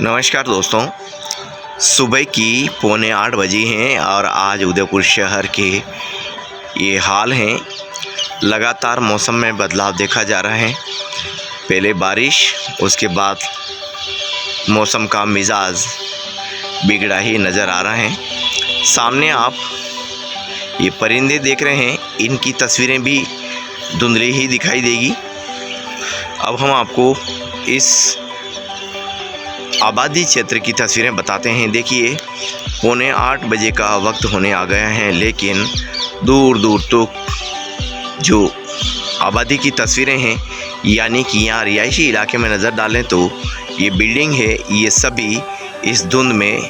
नमस्कार दोस्तों, सुबह की 7:45 बजे हैं और आज उदयपुर शहर के ये हाल हैं। लगातार मौसम में बदलाव देखा जा रहा है। पहले बारिश, उसके बाद मौसम का मिजाज बिगड़ा ही नज़र आ रहा है। सामने आप ये परिंदे देख रहे हैं, इनकी तस्वीरें भी धुंधली ही दिखाई देगी। अब हम आपको इस आबादी क्षेत्र की तस्वीरें बताते हैं। देखिए, 7:45 बजे का वक्त होने आ गया है, लेकिन दूर दूर तक जो आबादी की तस्वीरें हैं, यानी कि यहाँ रिहायशी इलाके में नज़र डालें तो ये बिल्डिंग है, ये सभी इस धुंध में,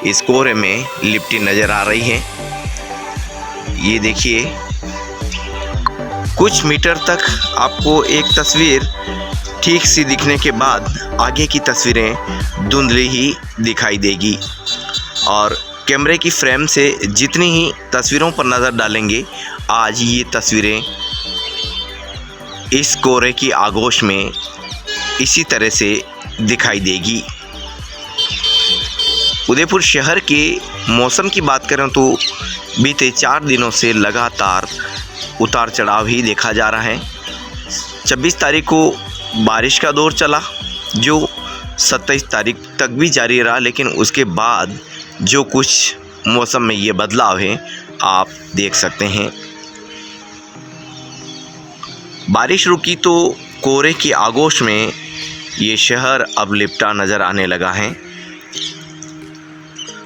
इस कोहरे में लिपटी नज़र आ रही है। ये देखिए, कुछ मीटर तक आपको एक तस्वीर ठीक सी दिखने के बाद आगे की तस्वीरें धुंधली ही दिखाई देगी। और कैमरे की फ्रेम से जितनी ही तस्वीरों पर नज़र डालेंगे, आज ये तस्वीरें इस कोहरे की आगोश में इसी तरह से दिखाई देगी। उदयपुर शहर के मौसम की बात करें तो बीते 4 दिनों से लगातार उतार चढ़ाव ही देखा जा रहा है। 26 तारीख को बारिश का दौर चला, जो 27 तारीख तक भी जारी रहा, लेकिन उसके बाद जो कुछ मौसम में ये बदलाव है आप देख सकते हैं। बारिश रुकी तो कोहरे की आगोश में ये शहर अब लिपटा नज़र आने लगा है।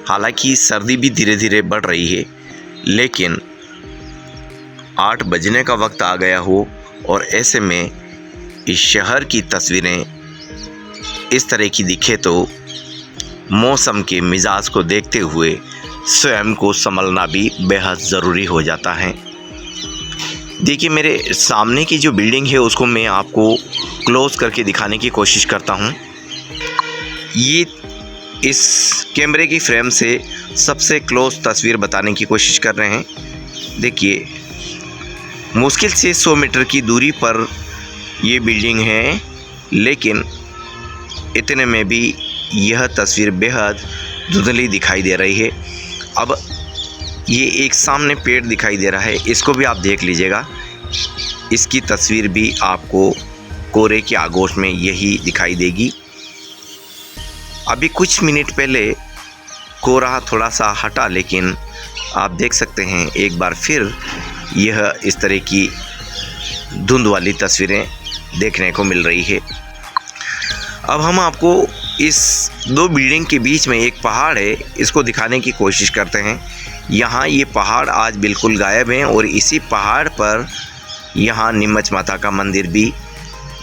हालांकि सर्दी भी धीरे धीरे बढ़ रही है, लेकिन 8 बजने का वक्त आ गया हो और ऐसे में इस शहर की तस्वीरें इस तरह की दिखे तो मौसम के मिजाज को देखते हुए स्वयं को संभलना भी बेहद ज़रूरी हो जाता है। देखिए, मेरे सामने की जो बिल्डिंग है उसको मैं आपको क्लोज करके दिखाने की कोशिश करता हूँ। ये इस कैमरे की फ्रेम से सबसे क्लोज तस्वीर बताने की कोशिश कर रहे हैं। देखिए, मुश्किल से 100 मीटर की दूरी पर ये बिल्डिंग है, लेकिन इतने में भी यह तस्वीर बेहद धुंधली दिखाई दे रही है। अब ये एक सामने पेड़ दिखाई दे रहा है, इसको भी आप देख लीजिएगा। इसकी तस्वीर भी आपको कोहरे की आगोश में यही दिखाई देगी। अभी कुछ मिनट पहले कोहरा थोड़ा सा हटा, लेकिन आप देख सकते हैं एक बार फिर यह इस तरह की धुंध वाली तस्वीरें देखने को मिल रही है। अब हम आपको इस 2 बिल्डिंग के बीच में एक पहाड़ है, इसको दिखाने की कोशिश करते हैं। यहाँ ये पहाड़ आज बिल्कुल गायब हैं और इसी पहाड़ पर यहाँ नीमच माता का मंदिर भी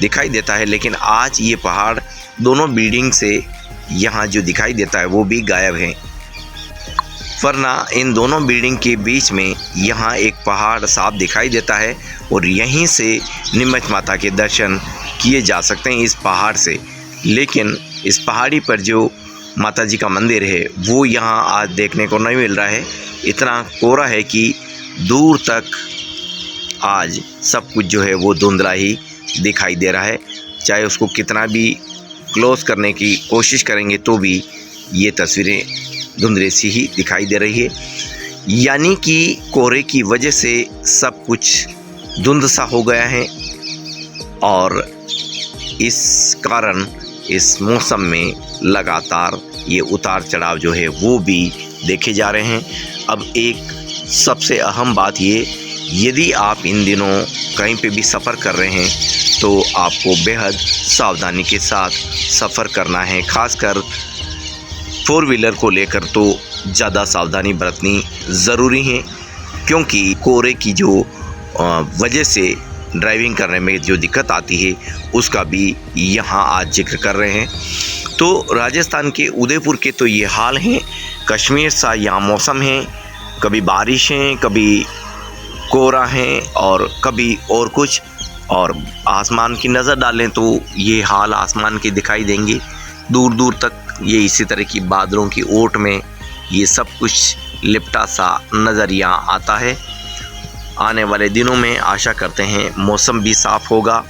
दिखाई देता है, लेकिन आज ये पहाड़ दोनों बिल्डिंग से यहाँ जो दिखाई देता है वो भी गायब है। वरना इन दोनों बिल्डिंग के बीच में यहाँ एक पहाड़ साफ दिखाई देता है और यहीं से नीमच माता के दर्शन किए जा सकते हैं इस पहाड़ से। लेकिन इस पहाड़ी पर जो माता जी का मंदिर है वो यहाँ आज देखने को नहीं मिल रहा है। इतना कोहरा है कि दूर तक आज सब कुछ जो है वो धुंधला ही दिखाई दे रहा है। चाहे उसको कितना भी क्लोज करने की कोशिश करेंगे तो भी ये तस्वीरें धुंधली सी ही दिखाई दे रही है। यानी कि कोहरे की वजह से सब कुछ धुंध सा हो गया है और इस कारण इस मौसम में लगातार ये उतार चढ़ाव जो है वो भी देखे जा रहे हैं। अब एक सबसे अहम बात ये, यदि आप इन दिनों कहीं पे भी सफ़र कर रहे हैं तो आपको बेहद सावधानी के साथ सफ़र करना है। खासकर 4 व्हीलर को लेकर तो ज़्यादा सावधानी बरतनी ज़रूरी है, क्योंकि कोहरे की जो वजह से ड्राइविंग करने में जो दिक्कत आती है उसका भी यहाँ आज जिक्र कर रहे हैं। तो राजस्थान के उदयपुर के तो ये हाल हैं। कश्मीर सा यहाँ मौसम है, कभी बारिश है, कभी कोहरा है और कभी और कुछ। और आसमान की नज़र डालें तो ये हाल आसमान के दिखाई देंगे। दूर दूर तक ये इसी तरह की बादलों की ओट में ये सब कुछ लिपटा सा नज़र यहाँ आता है। आने वाले दिनों में आशा करते हैं मौसम भी साफ़ होगा,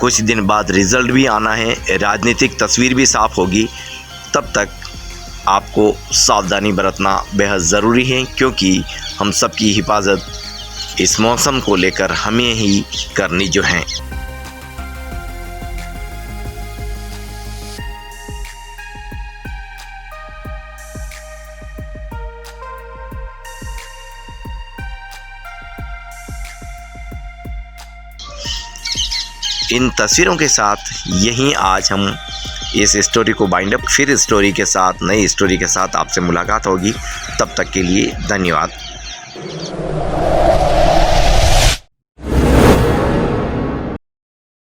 कुछ दिन बाद रिज़ल्ट भी आना है, राजनीतिक तस्वीर भी साफ होगी। तब तक आपको सावधानी बरतना बेहद ज़रूरी है, क्योंकि हम सब की हिफाजत इस मौसम को लेकर हमें ही करनी जो है। इन तस्वीरों के साथ यहीं आज हम इस स्टोरी को बाइंड अप, फिर स्टोरी के साथ, नई स्टोरी के साथ आपसे मुलाकात होगी। तब तक के लिए धन्यवाद।